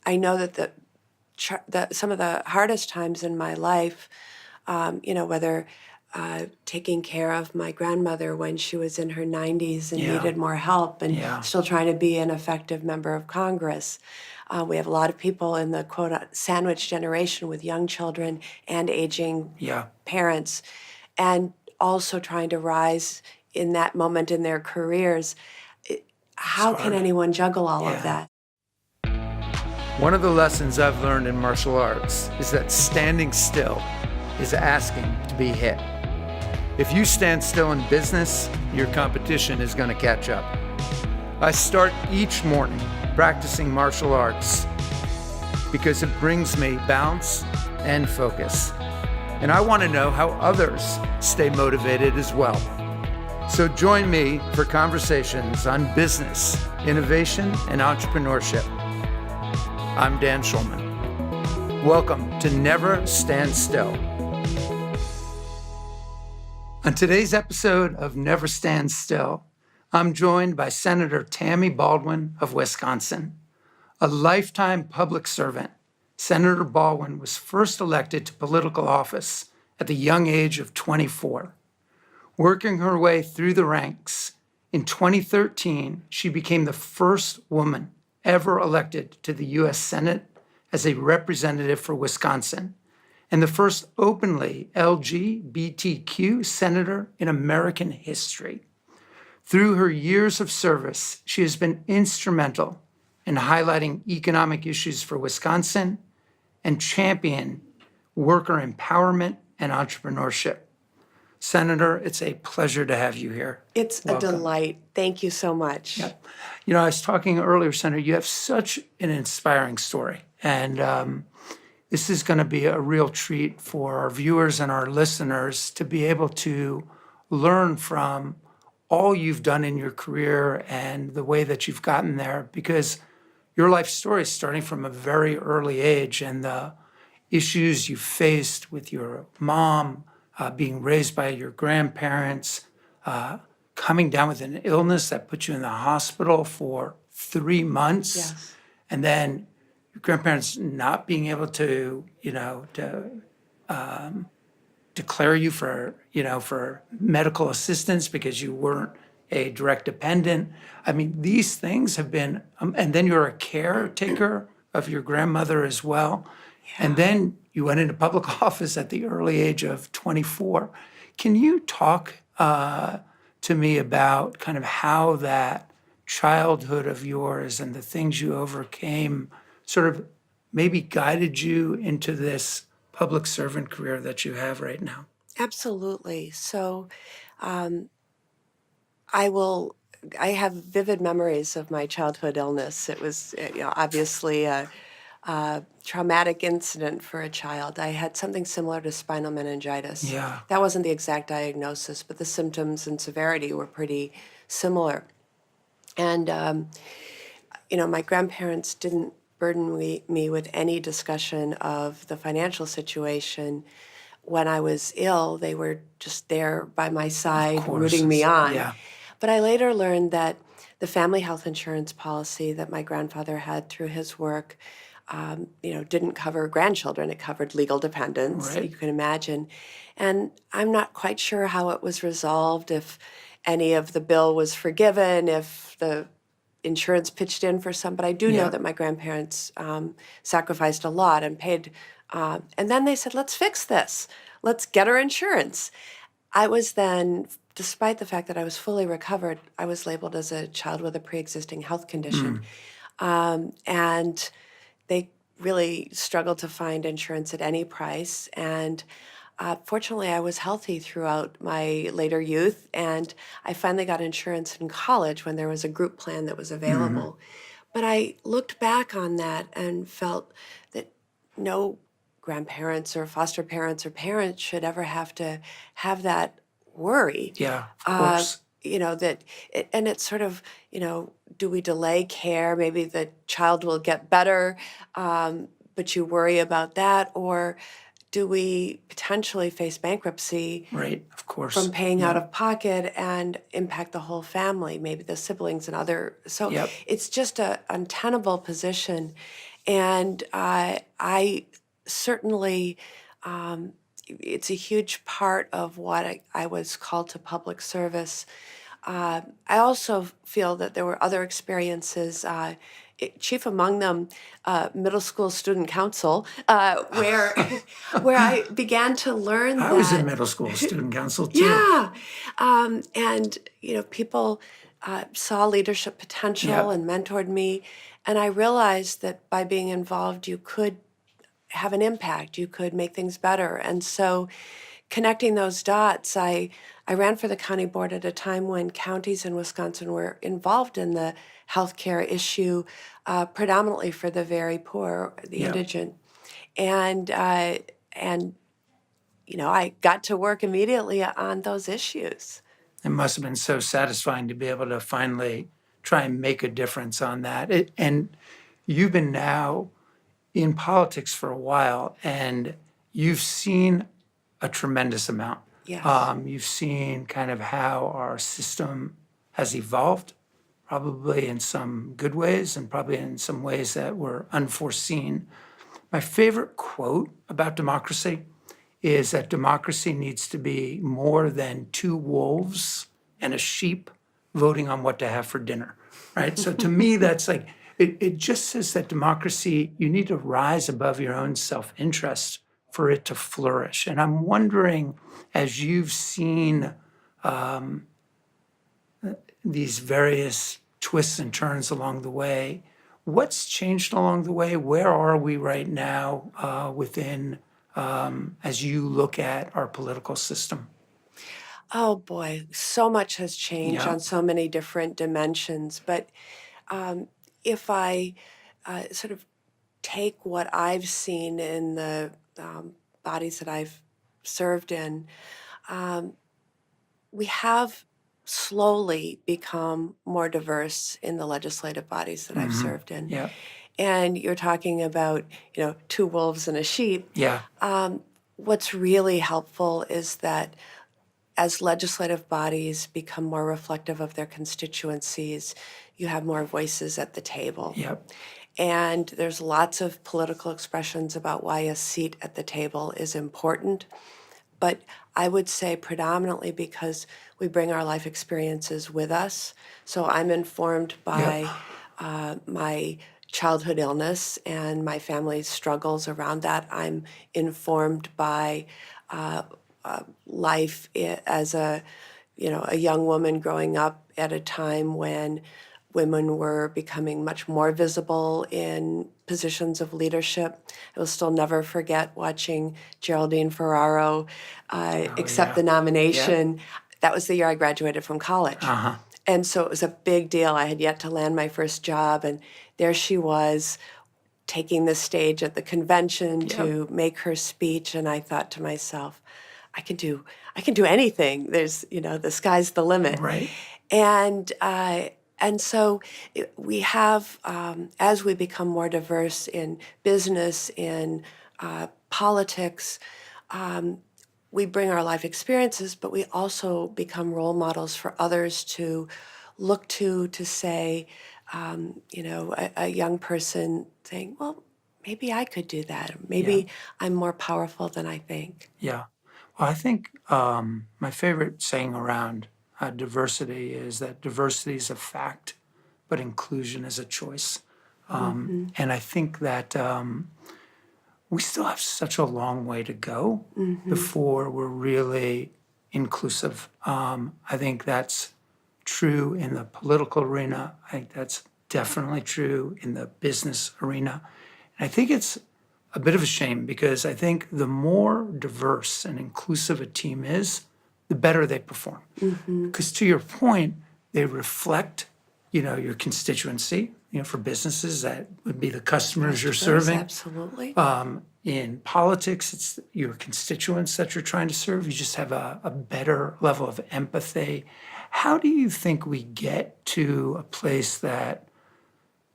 I know that some of the hardest times in my life, whether taking care of my grandmother when she was in her 90s and needed more help and still trying to be an effective member of Congress. We have a lot of people in the quote sandwich generation with young children and aging parents, and also trying to rise in that moment in their careers. How can anyone juggle all of that? One of the lessons I've learned in martial arts is that standing still is asking to be hit. If you stand still in business, your competition is going to catch up. I start each morning practicing martial arts because it brings me balance and focus. And I want to know how others stay motivated as well. So join me for conversations on business, innovation, and entrepreneurship. I'm Dan Schulman. Welcome to Never Stand Still. On today's episode of Never Stand Still, I'm joined by Senator Tammy Baldwin of Wisconsin. A lifetime public servant, Senator Baldwin was first elected to political office at the young age of 24. Working her way through the ranks, in 2013, she became the first woman ever elected to the U.S. Senate as a representative for Wisconsin, and the first openly LGBTQ senator in American history. Through her years of service, she has been instrumental in highlighting economic issues for Wisconsin and champion worker empowerment and entrepreneurship. Senator, it's a pleasure to have you here. It's Welcome. A delight. Thank you so much. Yeah. I was talking earlier, Senator, you have such an inspiring story. And this is going to be a real treat for our viewers and our listeners to be able to learn from all you've done in your career and the way that you've gotten there, because your life story is starting from a very early age, and the issues you faced with your mom, being raised by your grandparents, coming down with an illness that put you in the hospital for 3 months, and then your grandparents not being able to, declare you for medical assistance because you weren't a direct dependent. I mean, these things have been, and then you're a caretaker of your grandmother as well. Yeah. And then you went into public office at the early age of 24. Can you talk to me about kind of how that childhood of yours and the things you overcame sort of maybe guided you into this public servant career that you have right now? Absolutely. So I have vivid memories of my childhood illness. It was obviously a traumatic incident for a child. I had something similar to spinal meningitis. Yeah. That wasn't the exact diagnosis, but the symptoms and severity were pretty similar. And, my grandparents didn't burden me with any discussion of the financial situation. When I was ill, they were just there by my side, rooting me on. Yeah. But I later learned that the family health insurance policy that my grandfather had through his work, didn't cover grandchildren. It covered legal dependents, Right. You can imagine. And I'm not quite sure how it was resolved, if any of the bill was forgiven, if the insurance pitched in for some, but I do know that my grandparents sacrificed a lot and paid. And then they said, let's fix this. Let's get her insurance. I was then, despite the fact that I was fully recovered, I was labeled as a child with a pre-existing health condition. And they really struggled to find insurance at any price. And fortunately, I was healthy throughout my later youth, and I finally got insurance in college when there was a group plan that was available. But I looked back on that and felt that no grandparents or foster parents or parents should ever have to have that worry. Yeah, of course. And it's sort of, do we delay care? Maybe the child will get better, but you worry about that, or do we potentially face bankruptcy Right, of course. from paying out of pocket and impact the whole family, maybe the siblings and other. So it's just an untenable position. And I certainly, it's a huge part of what I was called to public service. I also feel that there were other experiences, chief among them, middle school student council, where where I began to learn I was in that. middle school student council too. Yeah, and people saw leadership potential Yeah. and mentored me, and I realized that by being involved, you could have an impact. You could make things better, and so connecting those dots, I ran for the county board at a time when counties in Wisconsin were involved in the healthcare issue, predominantly for the very poor, the Yeah. indigent, and I got to work immediately on those issues. It must have been so satisfying to be able to finally try and make a difference on that. And you've been now in politics for a while, and you've seen a tremendous amount. Yes. You've seen kind of how our system has evolved, probably in some good ways and probably in some ways that were unforeseen. My favorite quote about democracy is that democracy needs to be more than two wolves and a sheep voting on what to have for dinner, right? So to me, that's like, it just says that democracy, you need to rise above your own self-interest for it to flourish. And I'm wondering, as you've seen these various twists and turns along the way, what's changed along the way? Where are we right now within, as you look at our political system? Oh boy, so much has changed Yeah. on so many different dimensions. But if I sort of take what I've seen in the bodies that I've served in, we have slowly become more diverse in the legislative bodies that I've served in. Yeah. And you're talking about, two wolves and a sheep. Yeah. What's really helpful is that as legislative bodies become more reflective of their constituencies, you have more voices at the table. Yep. And there's lots of political expressions about why a seat at the table is important. But I would say predominantly because we bring our life experiences with us. So I'm informed by my childhood illness and my family's struggles around that. I'm informed by life as a young woman growing up at a time when women were becoming much more visible in positions of leadership. I will still never forget watching Geraldine Ferraro accept the nomination. That was the year I graduated from college. And so it was a big deal. I had yet to land my first job, and there she was taking the stage at the convention to make her speech. And I thought to myself, I can do anything. There's, the sky's the limit. Right. And so we have, as we become more diverse in business, in politics, we bring our life experiences, but we also become role models for others to look to say, a young person saying, well, maybe I could do that. Or maybe I'm more powerful than I think. Yeah. Well, I think my favorite saying around diversity is that diversity is a fact, but inclusion is a choice. And I think that we still have such a long way to go before we're really inclusive. I think that's true in the political arena. I think that's definitely true in the business arena. And I think it's a bit of a shame because I think the more diverse and inclusive a team is, the better they perform. Because to your point, they reflect, your constituency. For businesses, that would be the customers you're serving. Absolutely. In politics, it's your constituents that you're trying to serve. You just have a better level of empathy. How do you think we get to a place that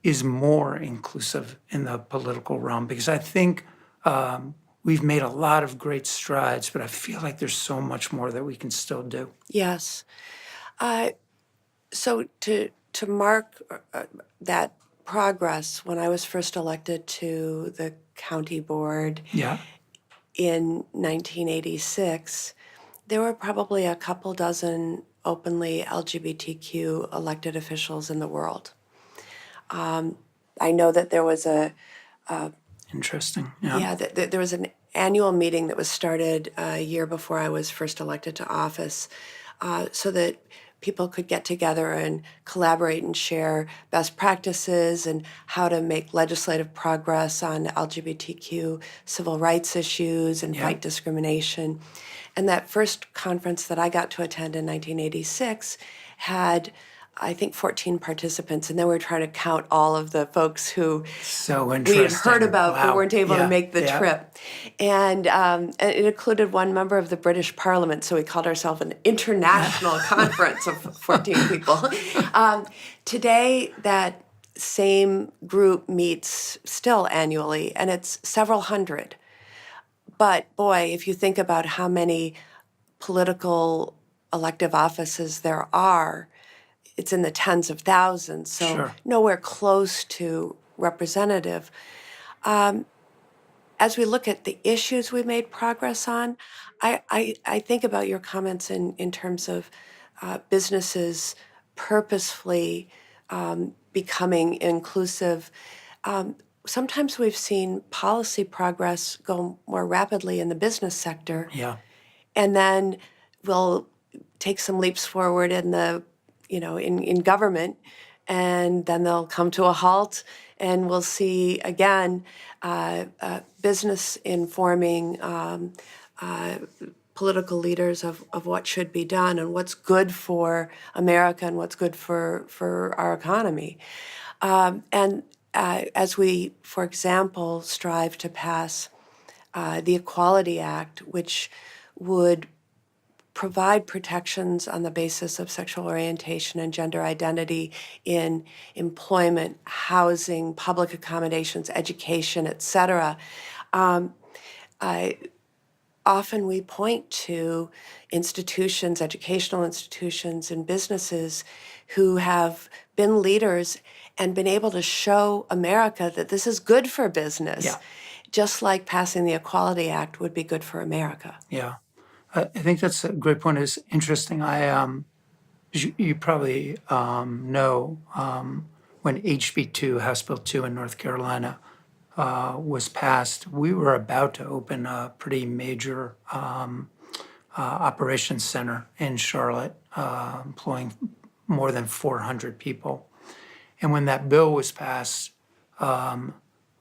is more inclusive in the political realm? Because I think we've made a lot of great strides, but I feel like there's so much more that we can still do. Yes. So to mark that progress. When I was first elected to the county board Yeah. in 1986, there were probably a couple dozen openly LGBTQ elected officials in the world. I know that there was Interesting. Yeah. there was an annual meeting that was started a year before I was first elected to office, so that people could get together and collaborate and share best practices and how to make legislative progress on LGBTQ civil rights issues and fight discrimination. And that first conference that I got to attend in 1986 had, I think, 14 participants, and then we were trying to count all of the folks who So we had interesting. heard about but Wow. weren't able to Yeah, make the yeah. trip. And it included one member of the British Parliament, so we called ourselves an international conference of 14 people. Today, that same group meets still annually, and it's several hundred. But boy, if you think about how many political elective offices there are, it's in the tens of thousands, so Sure. nowhere close to representative. As we look at the issues we made progress on, I think about your comments in terms of businesses purposefully becoming inclusive. Sometimes we've seen policy progress go more rapidly in the business sector, Yeah. and then we'll take some leaps forward in in government, and then they'll come to a halt, and we'll see again business informing political leaders of what should be done and what's good for America and what's good for our economy. And as we, for example, strive to pass the Equality Act, which would provide protections on the basis of sexual orientation and gender identity in employment, housing, public accommodations, education, et cetera. Often we point to institutions, educational institutions, and businesses who have been leaders and been able to show America that this is good for business, Yeah. just like passing the Equality Act would be good for America. Yeah. I think that's a great point. It's interesting. You probably know when HB2, House Bill 2 in North Carolina, was passed, we were about to open a pretty major operations center in Charlotte, employing more than 400 people. And when that bill was passed,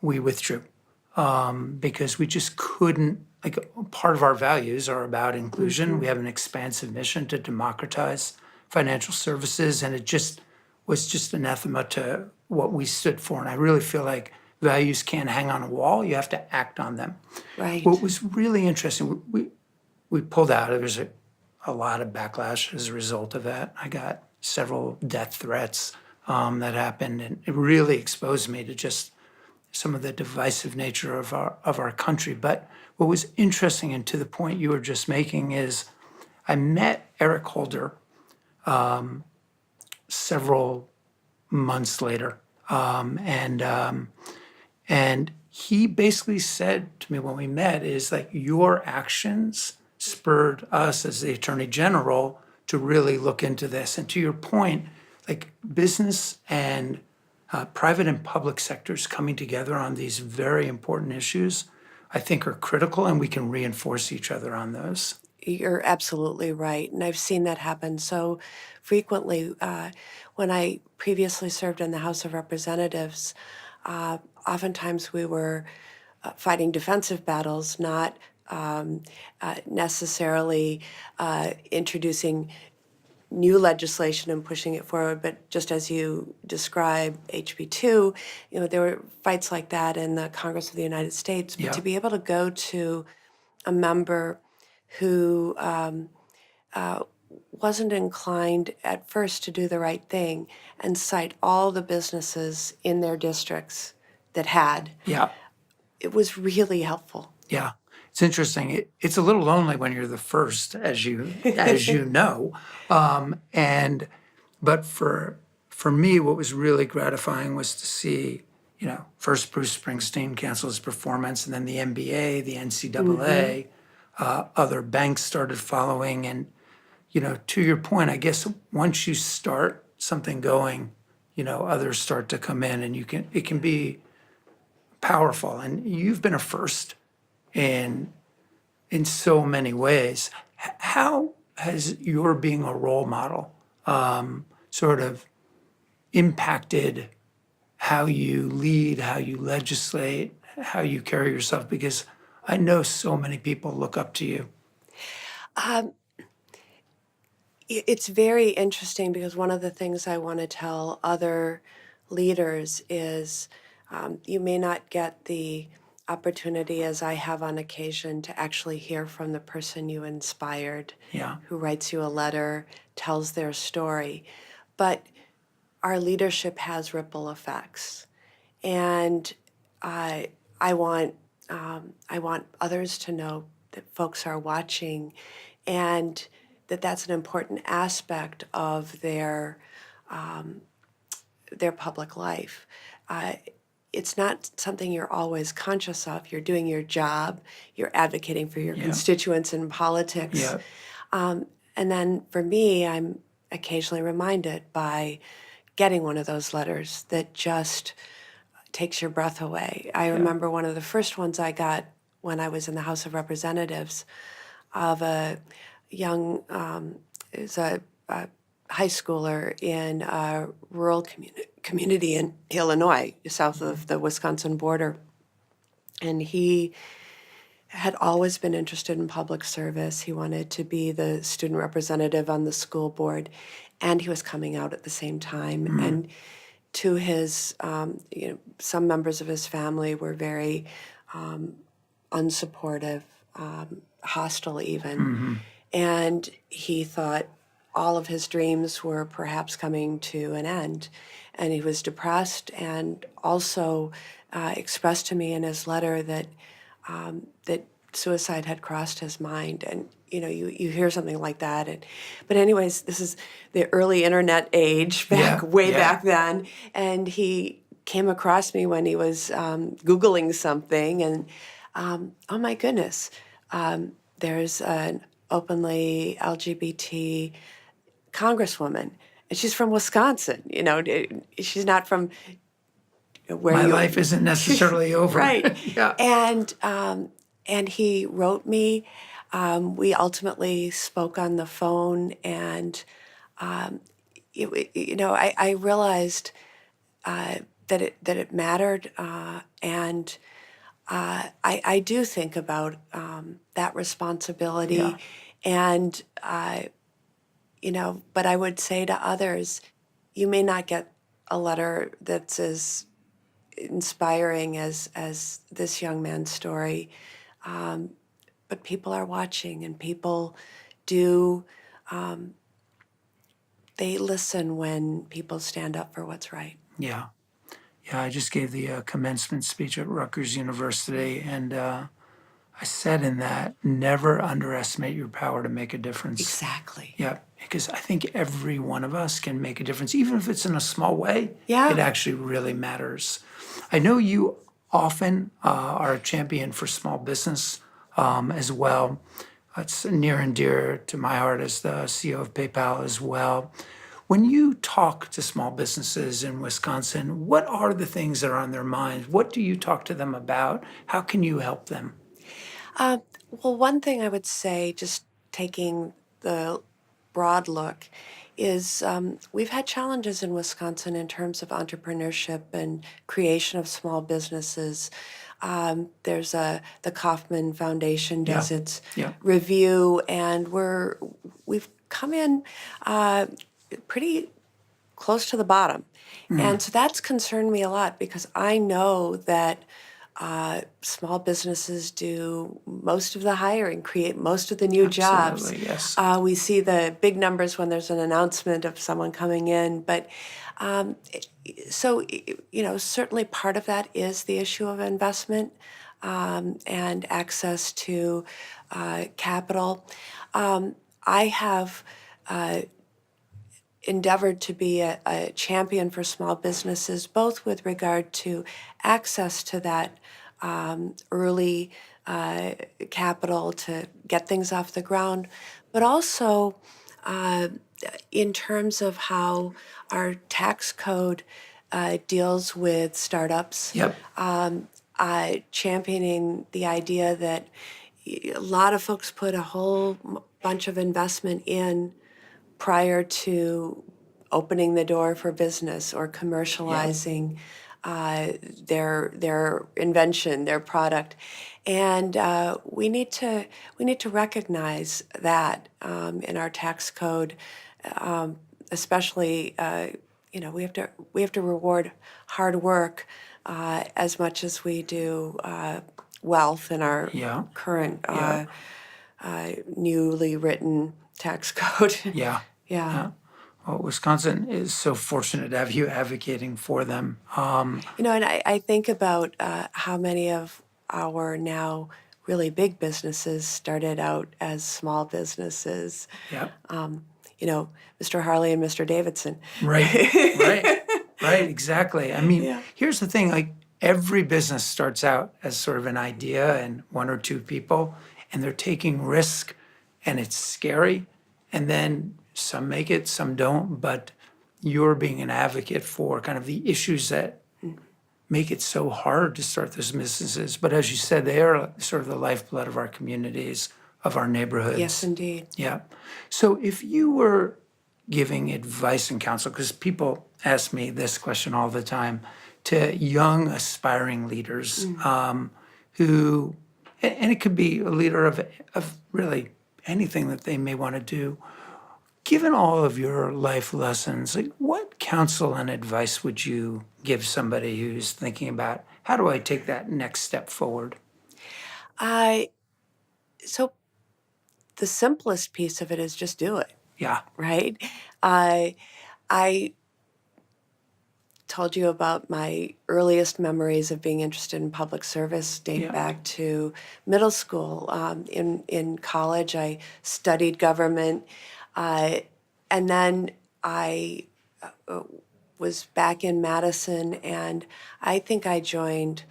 we withdrew because we just couldn't. Like, part of our values are about inclusion. We have an expansive mission to democratize financial services, and it just was just anathema to what we stood for. And I really feel like values can't hang on a wall; you have to act on them. Right. What was really interesting, we pulled out. There was a lot of backlash as a result of that. I got several death threats that happened, and it really exposed me to just some of the divisive nature of our country. But what was interesting, and to the point you were just making, is I met Eric Holder several months later, and he basically said to me when we met is like, your actions spurred us as the Attorney General to really look into this. And to your point, like, business and private and public sectors coming together on these very important issues, I think, are critical, and we can reinforce each other on those. You're absolutely right. And I've seen that happen so frequently. When I previously served in the House of Representatives, oftentimes we were fighting defensive battles, not necessarily introducing new legislation and pushing it forward, but just as you describe HB2, there were fights like that in the Congress of the United States. But Yeah. to be able to go to a member who wasn't inclined at first to do the right thing and cite all the businesses in their districts that had, Yeah. it was really helpful. Yeah, it's interesting. It's a little lonely when you're the first, as you know, but for for me, what was really gratifying was to see, first Bruce Springsteen cancel his performance, and then the NBA, the NCAA, other banks started following. And, to your point, I guess once you start something going, others start to come in, and it can be powerful. And you've been a first in so many ways. How has your being a role model sort of impacted how you lead, how you legislate, how you carry yourself? Because I know so many people look up to you. It's very interesting because one of the things I want to tell other leaders is you may not get the opportunity, as I have on occasion, to actually hear from the person you inspired, Yeah. who writes you a letter, tells their story. But our leadership has ripple effects, and I want others to know that folks are watching, and that's an important aspect of their public life. It's not something you're always conscious of. You're doing your job. You're advocating for your constituents in politics. Yeah. And then for me, I'm occasionally reminded by getting one of those letters that just takes your breath away. I remember one of the first ones I got when I was in the House of Representatives of a young, is a high schooler in a rural community in Illinois, south of the Wisconsin border. And he had always been interested in public service. He wanted to be the student representative on the school board, and he was coming out at the same time. And to his, some members of his family were very unsupportive, hostile even. And he thought all of his dreams were perhaps coming to an end. And he was depressed, and also expressed to me in his letter that that suicide had crossed his mind. And you hear something like that. But anyways, this is the early internet age, back then. And he came across me when he was Googling something, and oh my goodness, there's an openly LGBT congresswoman, and she's from Wisconsin. She's not from where My life isn't necessarily over. Right. Yeah. And he wrote me. We ultimately spoke on the phone, and I realized that it mattered, and I do think about that responsibility, and but I would say to others, you may not get a letter that's as inspiring as this young man's story, but people are watching, and people do. They listen when people stand up for what's right. Yeah. Yeah, I just gave the commencement speech at Rutgers University, and I said in that, never underestimate your power to make a difference. Exactly. Yeah, because I think every one of us can make a difference, even if it's in a small way. Yeah. It actually really matters. I know you often are a champion for small business as well. It's near and dear to my heart as the CEO of PayPal as well. When you talk to small businesses in Wisconsin, what are the things that are on their minds? What do you talk to them about? How can you help them? Well, one thing I would say, just taking the broad look, is we've had challenges in Wisconsin in terms of entrepreneurship and creation of small businesses. There's the Kauffman Foundation does its review, and we've come in pretty close to the bottom. And so that's concerned me a lot, because I know that small businesses do most of the hiring, create most of the new jobs. Absolutely, yes. We see the big numbers when there's an announcement of someone coming in, but certainly part of that is the issue of investment and access to capital. I have endeavored to be a champion for small businesses, both with regard to access to that early capital to get things off the ground, but also uh, in terms of how our tax code deals with startups. Yep. Championing the idea that a lot of folks put a whole bunch of investment in prior to opening the door for business or commercializing their invention, their product, and we need to recognize that in our tax code, especially we have to reward hard work as much as we do wealth in our Yeah. current Yeah. newly written tax code. Yeah. Yeah. Well, Wisconsin is so fortunate to have you advocating for them. And I think about how many of our now really big businesses started out as small businesses. Yeah. Mr. Harley and Mr. Davidson. Right. Right. Right. Exactly. I mean, Yeah. here's the thing: like every business starts out as sort of an idea and one or two people, and they're taking risk, and it's scary, and then some make it, some don't. But you're being an advocate for kind of the issues that make it so hard to start those businesses. But as you said, they are sort of the lifeblood of our communities, of our neighborhoods. Yes, indeed. Yeah. So if you were giving advice and counsel, because people ask me this question all the time, to young aspiring leaders who, and it could be a leader of really anything that they may want to do, given all of your life lessons, like what counsel and advice would you give somebody who's thinking about how do I take that next step forward? So the simplest piece of it is just do it, Yeah. right? I told you about my earliest memories of being interested in public service date Yeah. back to middle school. In college, I studied government, and then I was back in Madison, and I think I joined,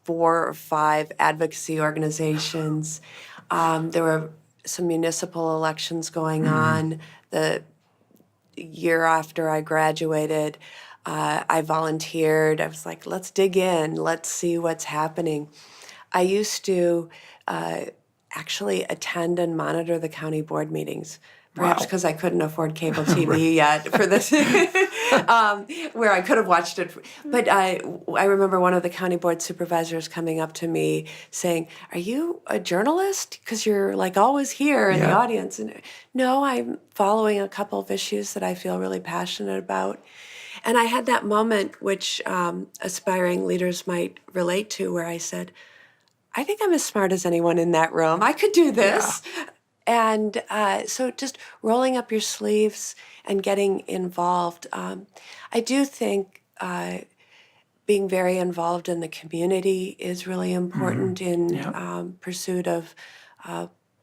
4 or 5 advocacy organizations. There were some municipal elections going on. The year after I graduated, I volunteered. I was like, let's dig in, let's see what's happening. I used to actually attend and monitor the county board meetings. Perhaps Wow. because I couldn't afford cable TV yet for this, where I could have watched it. But I remember one of the county board supervisors coming up to me saying, "Are you a journalist? Because you're like always here in the Yeah. audience." And no, I'm following a couple of issues that I feel really passionate about. And I had that moment, which aspiring leaders might relate to, where I said, I think I'm as smart as anyone in that room. I could do this. And so just rolling up your sleeves and getting involved. I do think being very involved in the community is really important in Yeah. pursuit of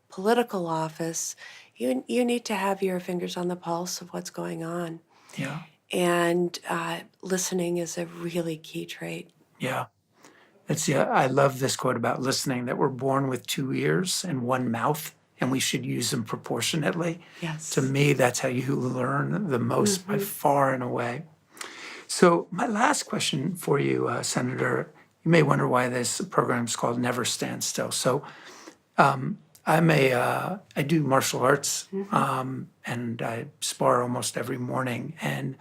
political office. You need to have your fingers on the pulse of what's going on. Yeah. And listening is a really key trait. Yeah. I love this quote about listening, that we're born with 2 ears and 1 mouth, and we should use them proportionately. Yes. To me, that's how you learn the most by far and away. So my last question for you, Senator, you may wonder why this program is called Never Stand Still. So I do martial arts, and I spar almost every morning. And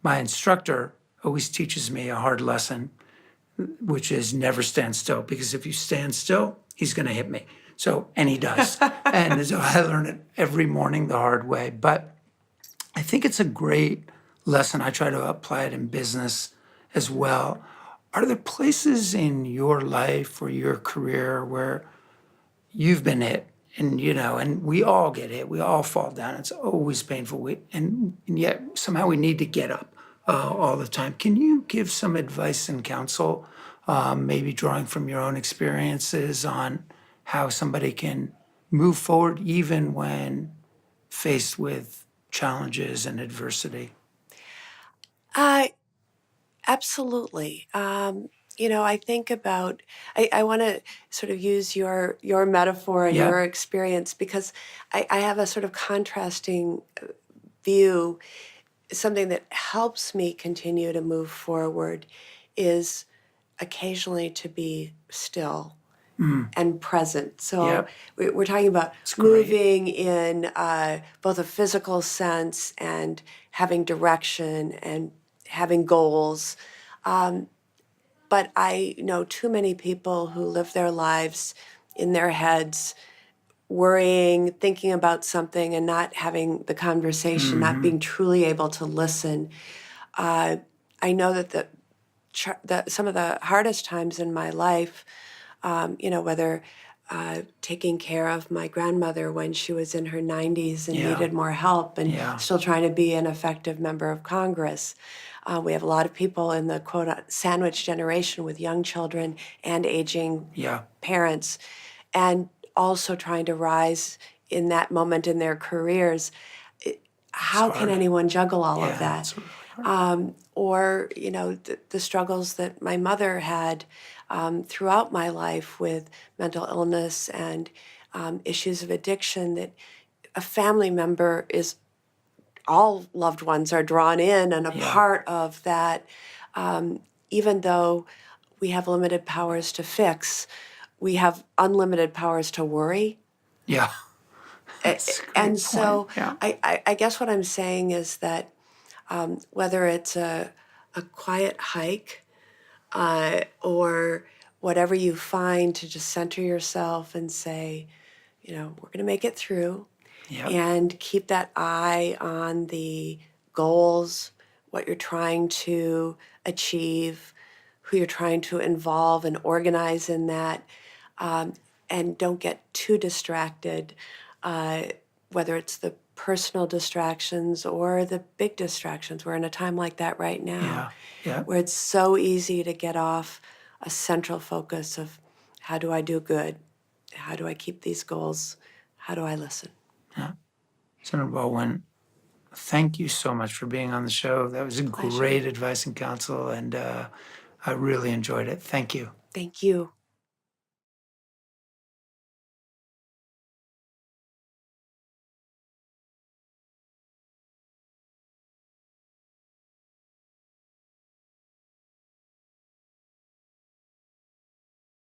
my instructor always teaches me a hard lesson, which is never stand still, because if you stand still, he's going to hit me. And he does. And so I learn it every morning the hard way. But I think it's a great lesson. I try to apply it in business as well. Are there places in your life or your career where you've been hit, and we all get hit, we all fall down, it's always painful, and yet somehow we need to get up all the time? Can you give some advice and counsel, maybe drawing from your own experiences, on how somebody can move forward even when faced with challenges and adversity? Absolutely. I think about, I want to sort of use your metaphor and Yeah. your experience because I have a sort of contrasting view. Something that helps me continue to move forward is occasionally to be still and present. So Yep. we're talking about great. moving in both a physical sense and having direction and having goals. But I know too many people who live their lives in their heads, worrying, thinking about something, and not having the conversation, not being truly able to listen. I know that some of the hardest times in my life, whether taking care of my grandmother when she was in her 90s and Yeah. needed more help and Yeah. still trying to be an effective member of Congress. We have a lot of people in the quote sandwich generation with young children and aging Yeah. parents, and also trying to rise in that moment in their careers. How can hard. anyone juggle all of Yeah, that? it's really hard. Or the struggles that my mother had throughout my life with mental illness and issues of addiction, that a family member is, all loved ones are drawn in and a Yeah. part of that. Even though we have limited powers to fix, we have unlimited powers to worry. Yeah. That's a great And point. so Yeah. I guess what I'm saying is that whether it's a quiet hike or whatever you find to just center yourself and say, we're going to make it through, Yep. and keep that eye on the goals, what you're trying to achieve, who you're trying to involve and organize in that, and don't get too distracted, uh, whether it's the personal distractions or the big distractions. We're in a time like that right now, Yeah. where it's so easy to get off a central focus of how do I do good? How do I keep these goals? How do I listen? Yeah. Senator Baldwin, thank you so much for being on the show. That was Pleasure. great advice and counsel, and I really enjoyed it. Thank you. Thank you.